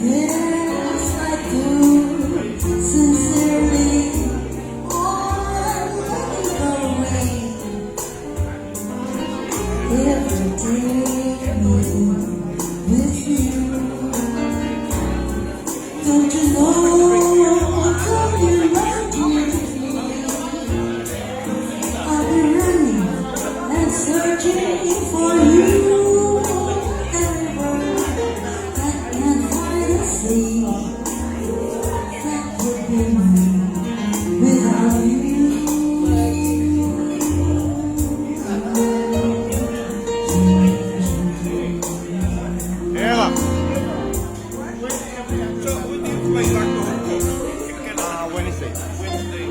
Yes, I do. Sincerely, I'm looking away. Every day with you. Don't you know? Don't you like me? I've been running and searching for you. I can't find a sea that could be me without you. Eva, So, when do you fly back to Hong Kong? Wednesday. Wednesday.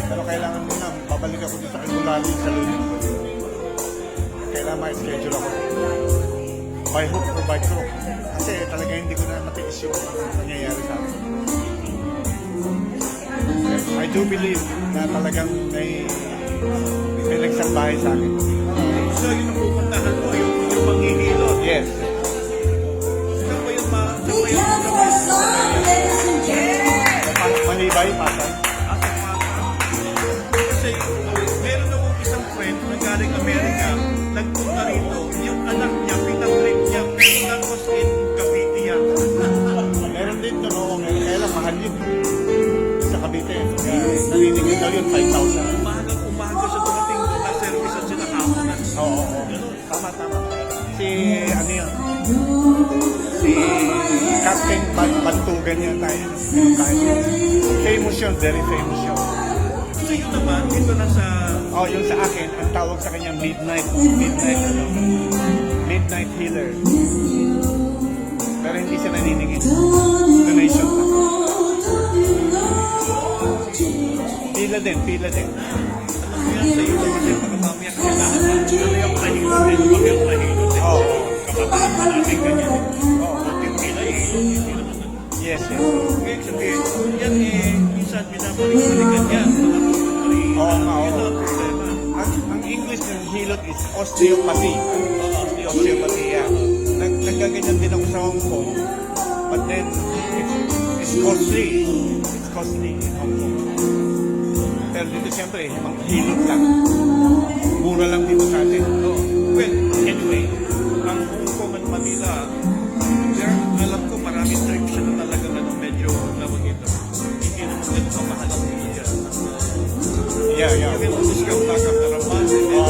Pero kailangan muna, babalik ako dito sa Kikulali sa Lunes. Kailangan ma-schedule ako. By hook or by crook. Kasi talaga hindi ko na matiis yung nangyayari sa akin. I do believe na talagang may nagsalbahay sa akin. So, yung napupuntahan mo, yung panghihilot. Yes. Saan ba yun Together, some ladies and gentlemen. Manibay, Pasay. Kasi meron akong isang friend na galing Amerika, nagpunta rito, yung anak niya, pinag-break niya, pero that was in Cavite yan. Meron din to, no? Meron. Kaya lang, mahal yun. Sa Cavite. Naninigil daw yun, 5,000. Umaga sa dumating na service at sinakapunan. Oo. Tama. Si, ano yun? Si Captain Bantugan yan tayo. Famous yun, very famous yun. So yun naman, dito na sa... Oh, yung sa akin, ang tawag sa kanya midnight healer. Pero hindi siya naniningil. Donation lang. Pila din. Yan sa iyo kasi pagkapamaya kailangan na yung mahilot din, bakit mahilot din. Oo. Kapatid pa natin ganyan. Oo. Kunting pila hindi naman na. Yes. Okay, sabihin, yan minsan binabalik-balikan yan. Oo nga, oo. Yun ang problema. Ang English ng hilot is osteopathy. Osteopathy, yeah. Nagkaganyan din ako sa Hong Kong. But then, it's costly. It's costly in Hong Kong. Pero dito siyempre, mga hilot lang. Mura lang dito sa atin. No. Well, anyway, ang Hong Kong at Manila, alam ko maraming trips siya na talagang medyo lawag ito. Hindi naman ganun kamahal ang dito dyan. Yeah. You can always come back after a month and then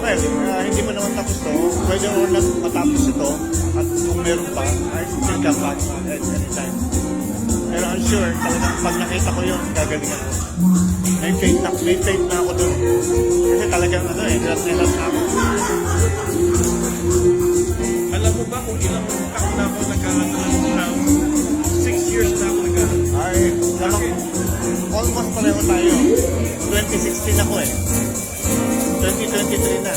Well, hindi mo naman tapos to. Pwede or not matapos ito. At kung meron pa, I still come back at any time. Pero I'm sure, talagang pag nakita ko yun, gagalingan ko. May faith na ako doon. Kasi talagang hirap na ako. alam mo ba kung ilang taon na ako nag-aaral? 6 years na ako nag-aaral. Ay, almost pareho tayo. 2016 ako 2023 na.